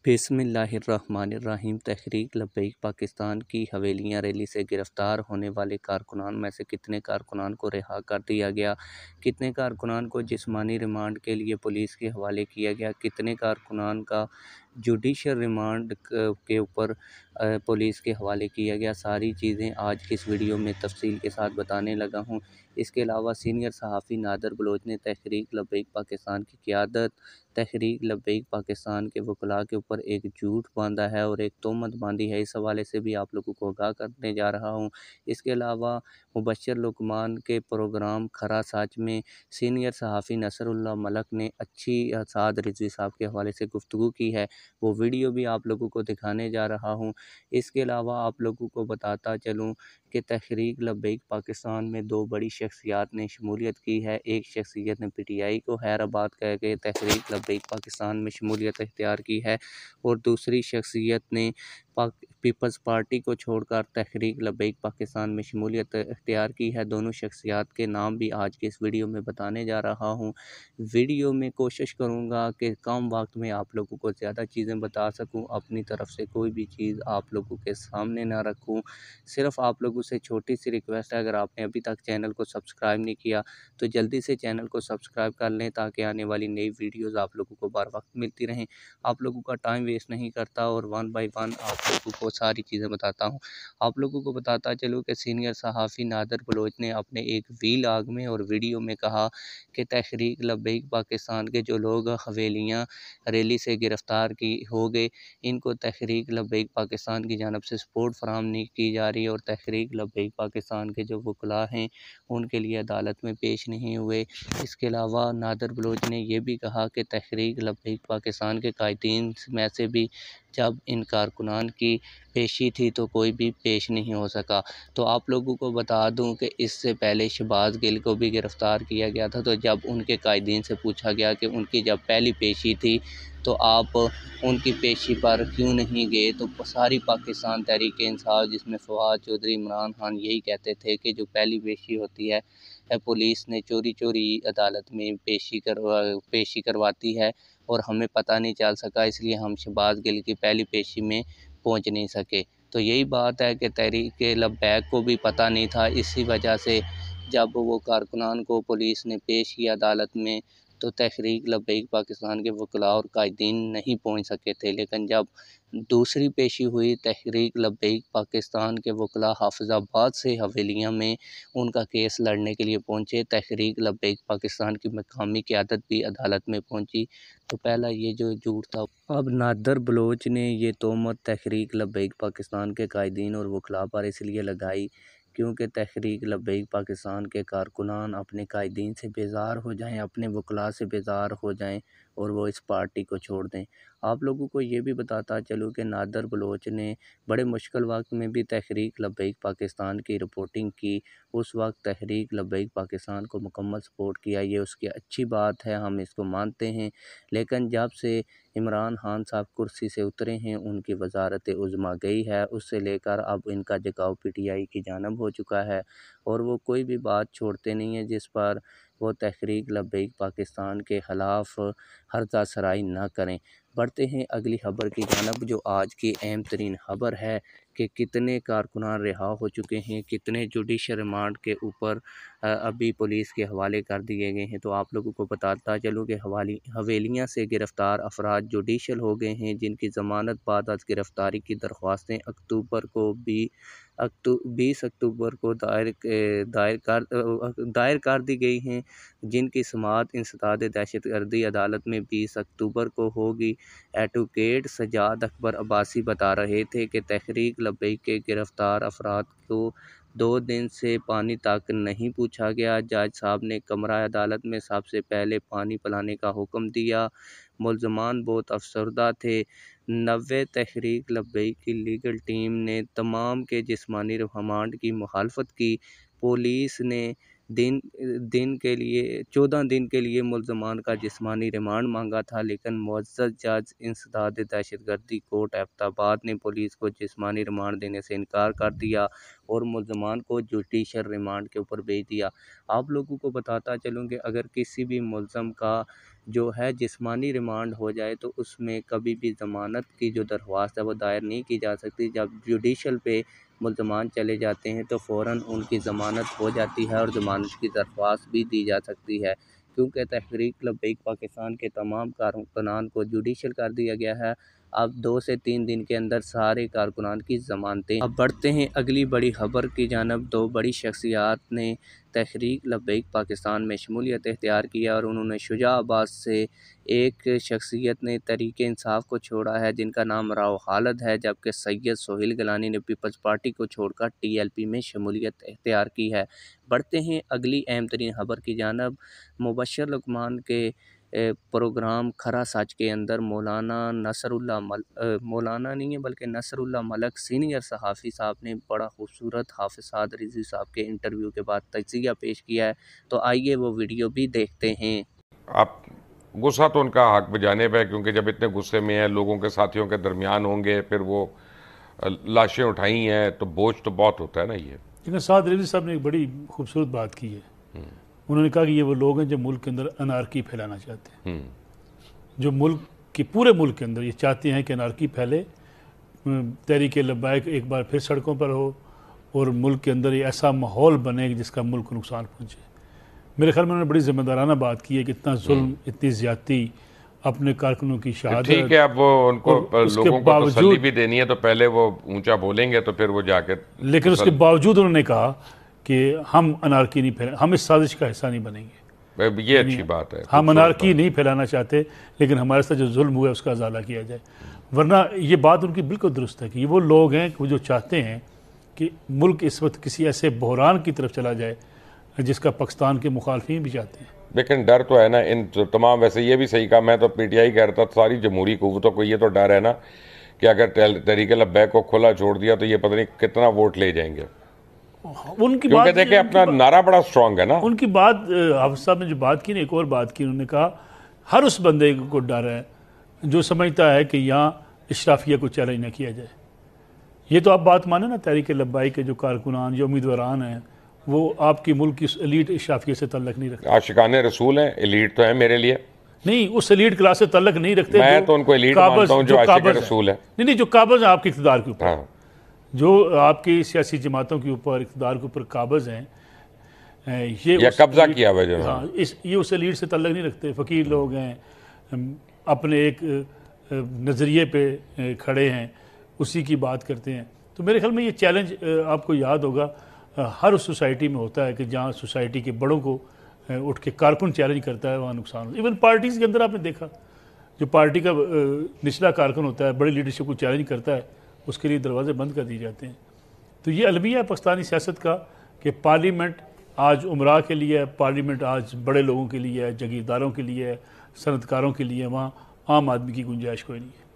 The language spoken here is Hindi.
बिस्मिल्लाहिर्रहमानिर्रहीम। तहरीक लब्बैक पाकिस्तान की हवेलियाँ रैली से गिरफ्तार होने वाले कारकुनान में से कितने कारकुनान को रिहा कर दिया गया, कितने कारकुनान को जिस्मानी रिमांड के लिए पुलिस के हवाले किया गया, कितने कारकुनान का जुडिशल रिमांड के ऊपर पुलिस के हवाले किया गया, सारी चीज़ें आज की इस वीडियो में तफसील के साथ बताने लगा हूँ। इसके अलावा सीनियर सहाफ़ी नादर बलोच ने तहरीक लब्बैक पाकिस्तान की क़यादत तहरीक लब्बैक पाकिस्तान के वकला के ऊपर एक झूठ बांधा है और एक तोहमत बांधी है। इस हवाले से भी आप लोगों को आगाह करने जा रहा हूँ। इसके अलावा मुबश्शिर लुकमान के प्रोग्राम खरा सच में सीनियर सहाफ़ी नसरुल्लाह मलक ने अच्छी साद रिजवी साहब के हवाले से गुफ्तगू की है, वो वीडियो भी आप लोगों को दिखाने जा रहा हूँ। इसके अलावा आप लोगों को बताता चलूँ कि तहरीक लब्बैक पाकिस्तान में दो बड़ी शख्सियात ने शमूलियत की है। एक शख्सियत ने PTI को हैदराबाद कह के तहरीक लब्बैक पाकिस्तान में शमूलियत इख्तियार की है और दूसरी शख्सियत ने पीपल्स पार्टी को छोड़कर तहरीक लब्बैक पाकिस्तान में शमूलियत इख्तियार की है। दोनों शख्सियात के नाम भी आज के इस वीडियो में बताने जा रहा हूँ। वीडियो में कोशिश करूँगा कि कम वक्त में आप लोगों को ज़्यादा चीज़ें बता सकूँ, अपनी तरफ से कोई भी चीज़ आप लोगों के सामने ना रखूँ। सिर्फ़ आप लोगों से छोटी सी रिक्वेस्ट है, अगर आपने अभी तक चैनल को सब्सक्राइब नहीं किया तो जल्दी से चैनल को सब्सक्राइब कर लें ताकि आने वाली नई वीडियोस आप लोगों को बर वक्त मिलती रहें। आप लोगों का टाइम वेस्ट नहीं करता और वन बाय वन आप लोगों को सारी चीज़ें बताता हूँ। आप लोगों को बताता चलूँ कि सीनियर सहाफ़ी नादर बलोच ने अपने एक वीलॉग में और वीडियो में कहा कि तहरीक लब्बैक पाकिस्तान के जो लोग हवेलियाँ रैली से गिरफ़्तार की हो गए, इनको तहरीक लब्बैक पाकिस्तान की जानब से सपोर्ट फराहम नहीं की जा रही और तहरीक लब्बैक पाकिस्तान के जो वकला हैं उनके लिए अदालत में पेश नहीं हुए। इसके अलावा नादर बलोच ने यह भी कहा कि तहरीक लब्बैक पाकिस्तान के कायदीन में से भी जब इन कारकुनान की पेशी थी तो कोई भी पेश नहीं हो सका। तो आप लोगों को बता दूं कि इससे पहले शहबाज़ गिल को भी गिरफ़्तार किया गया था। तो जब उनके कायदीन से पूछा गया कि उनकी जब पहली पेशी थी तो आप उनकी पेशी पर क्यों नहीं गए, तो सारी पाकिस्तान तहरीक इंसाफ जिसमें फवाद चौधरी, इमरान खान यही कहते थे कि जो पहली पेशी होती है पुलिस ने चोरी चोरी अदालत में पेशी करवाती है और हमें पता नहीं चल सका, इसलिए हम शहबाज़ गिल की पहली पेशी में पहुंच नहीं सके। तो यही बात है कि तहरीक लब्बैक को भी पता नहीं था। इसी वजह से जब वो कारकुनान को पुलिस ने पेश किया अदालत में तो तहरीक लब्बैक पाकिस्तान के वकला और कायदीन नहीं पहुंच सके थे। लेकिन जब दूसरी पेशी हुई तहरीक लब्बैक पाकिस्तान के वकला हाफिज़ाबाद से हवेलियाँ में उनका केस लड़ने के लिए पहुंचे। तहरीक लब्बैक पाकिस्तान की मकामी क़यादत भी अदालत में पहुंची। तो पहला ये जो झूठ था, अब नादर बलोच ने ये तोहमत तहरीक लब्बैक पाकिस्तान के कायदीन और वकला पर इसलिए लगाई क्योंकि तहरीक लब्बैक पाकिस्तान के कारकुनान अपने कायदीन से बेज़ार हो जाएं, अपने वकला से बेज़ार हो जाएं और वो इस पार्टी को छोड़ दें। आप लोगों को ये भी बताता चलूँ कि नादर बलोच ने बड़े मुश्किल वक्त में भी तहरीक लब्बैक पाकिस्तान की रिपोर्टिंग की। उस वक्त तहरीक लब्बैक पाकिस्तान को मुकम्मल सपोर्ट किया, ये उसकी अच्छी बात है, हम इसको मानते हैं। लेकिन जब से इमरान खान साहब कुर्सी से उतरे हैं, उनकी वजारत उज़्मा गई है, उससे लेकर अब इनका झुकाव PTI की जानब हो चुका है और वो कोई भी बात छोड़ते नहीं हैं जिस पर वो तहरीक लब्बैक पाकिस्तान के ख़िलाफ़ हर्जा सराई ना करें। बढ़ते हैं अगली खबर की जानब, जो आज की अहम तरीन खबर है कि कितने कारकुनान रिहा हो चुके हैं, कितने जुडिशल रिमांड के ऊपर अभी पुलिस के हवाले कर दिए गए हैं। तो आप लोगों को बताता चलूँ कि हवेलियाँ से गिरफ़्तार अफराद जुडिशल हो गए हैं, जिनकी ज़मानत बाद अज़ गिरफ़्तारी की दरख्वास्तें 20 अक्टूबर को दायर कर दी गई हैं, जिनकी समाअत इंसदाद दहशतगर्दी अदालत में 20 अक्टूबर को होगी। एडवोकेट सजाद अकबर अब्बासी बता रहे थे कि तहरीक लब्बैक के गिरफ़्तार अफराद को 2 दिन से पानी तक नहीं पूछा गया। जज साहब ने कमरा अदालत में सबसे पहले पानी पिलाने का हुक्म दिया। मुल्ज़मान बहुत अफसरदा थे। 90 तहरीक लब्बैक की लीगल टीम ने तमाम के जिस्मानी रिमांड की मुखालफत की। पुलिस ने 14 दिन के लिए मुल्ज़मान का जिस्मानी रिमांड मांगा था, लेकिन मुअज़्ज़ज़ जज इंसदाद दहशतगर्दी कोर्ट एबटाबाद ने पुलिस को जिस्मानी रिमांड देने से इनकार कर दिया और मुल्ज़मान को जुडिशल रिमांड के ऊपर भेज दिया। आप लोगों को बताता चलूँ कि अगर किसी भी मुल्ज़म का जो है जिस्मानी रिमांड हो जाए तो उसमें कभी भी ज़मानत की जो दरख्वास्त है वो दायर नहीं की जा सकती। जब जुडिशल पे मुल्ज़मान चले जाते हैं तो फ़ौरन उनकी ज़मानत हो जाती है और ज़मानत की दरख्वास्त भी दी जा सकती है। क्योंकि तहरीक लब्बैक पाकिस्तान के तमाम कारकुनान को जुडिशल कर दिया गया है। अब 2 से 3 दिन के अंदर सारे कारकुनान की ज़मानतें। अब बढ़ते हैं अगली बड़ी खबर की जानिब। 2 बड़ी शख्सियात ने तहरीक लब्बैक पाकिस्तान में शमूलियत इख्तियार किया और उन्होंने शुजाआबाद से एक शख्सियत ने तहरीक इंसाफ को छोड़ा है जिनका नाम राव खालिद है, जबकि सैयद सोहेल गिलानी ने पीपल्स पार्टी को छोड़कर TLP में शमूलियत इख्तियार की है। बढ़ते हैं अगली अहम तरीन खबर की जानिब। मुबश्शिर लुकमान के प्रोग्राम खरा सच के अंदर मौलाना नहीं है बल्कि नसरुल्लाह मलक सीनियर सहाफ़ी साहब ने बड़ा खूबसूरत हाफिज़ साद रिज़वी साहब के इंटरव्यू के बाद तज्ज़िया पेश किया है। तो आइए वो वीडियो भी देखते हैं। आप गुस्सा तो उनका हक बजाने पे है, क्योंकि जब इतने गुस्से में है, लोगों के साथियों के दरमियान होंगे, फिर वो लाशें उठाई हैं, तो बोझ तो बहुत होता है ना। ये लेकिन साद रिज़वी साहब ने एक बड़ी खूबसूरत बात की है। उन्होंने कहा कि ये वो लोग हैं जो मुल्क के अंदर अनारकी फैलाना चाहते हैं, जो मुल्क के पूरे मुल्क के अंदर ये चाहते हैं कि अनारकी फैले, तहरीक लब्बैक एक बार फिर सड़कों पर हो और मुल्क के अंदर ये ऐसा माहौल बने जिसका मुल्क को नुकसान पहुँचे। मेरे ख्याल में उन्होंने बड़ी जिम्मेदाराना बात की है कि इतना जुल्म, इतनी ज़्यादती, अपने कारकुनों की शहादत। ठीक है, अब वो उनको लोगों को तसल्ली भी देनी है, तो पहले वो ऊंचा बोलेंगे तो फिर वो जाके। लेकिन उसके बावजूद उन्होंने कहा कि हम अनारकी नहीं फैला, हम इस साजिश का हिस्सा नहीं बनेंगे। ये अच्छी बात है। हम अनारकी नहीं फैलाना चाहते, लेकिन हमारे साथ जो जुल्म हुआ है उसका अजाला किया जाए। वरना ये बात उनकी बिल्कुल दुरुस्त है कि वो लोग हैं वो जो चाहते हैं कि मुल्क इस वक्त किसी ऐसे बहरान की तरफ चला जाए जिसका पाकिस्तान के मुखालफिन भी चाहते हैं। लेकिन डर तो है ना इन तमाम। वैसे ये भी सही कहा, मैं तो PTI कह रहा था, सारी जमहूरी कुव्वतों को ये तो डर है ना कि अगर तहरीक लब्बैक को खुला छोड़ दिया तो ये पता नहीं कितना वोट ले जाएंगे। उनकी बात देखें, अपना नारा बड़ा स्ट्रांग है ना। उनकी बात हाफिज़ साहब ने जो बात की ना, एक और बात की, उन्होंने कहा हर उस बंदे को डर है जो समझता है कि यहाँ इशराफिया को चैलेंज न किया जाए। ये तो आप बात माने ना, तहरीक लब्बैक के जो कारकुनान, जो उम्मीदवारान हैं, वो आपकी मुल्क की एलीट इशराफिया से तल्लक नहीं रखते। आशिकाने रसूल हैं, एलीट तो है मेरे लिए नहीं, उस एलीट क्लास से तल्लक नहीं रखते। मैं तो उनको एलीट मानता हूं जो आशिक रसूल है। नहीं, जो काबज़ है आपके इक़्तिदार के ऊपर। हाँ। जो आपकी सियासी जमातों के ऊपर, इक़्तिदार के ऊपर काबज़ हैं, ये कब्जा किया हुआ जो। हाँ, ये उस लीड से तल्लक नहीं रखते। फ़कीर लोग हैं, अपने एक नज़रिए पे खड़े हैं, उसी की बात करते हैं। तो मेरे ख्याल में ये चैलेंज आपको याद होगा हर उस सोसाइटी में होता है कि जहाँ सोसाइटी के बड़ों को उठ के कारकुन चैलेंज करता है, वहाँ नुकसान। इवन पार्टीज़ के अंदर आपने देखा, जो पार्टी का निचला कारकुन होता है, बड़ी लीडरशिप को चैलेंज करता है, उसके लिए दरवाजे बंद कर दिए जाते हैं। तो ये अलमिया है पाकिस्तानी सियासत का कि पार्लियामेंट आज उमरा के लिए है, पार्लियामेंट आज बड़े लोगों के लिए है, जागीरदारों के लिए है, सनतकारों के लिए है, वहाँ आम आदमी की गुंजाइश कोई नहीं है।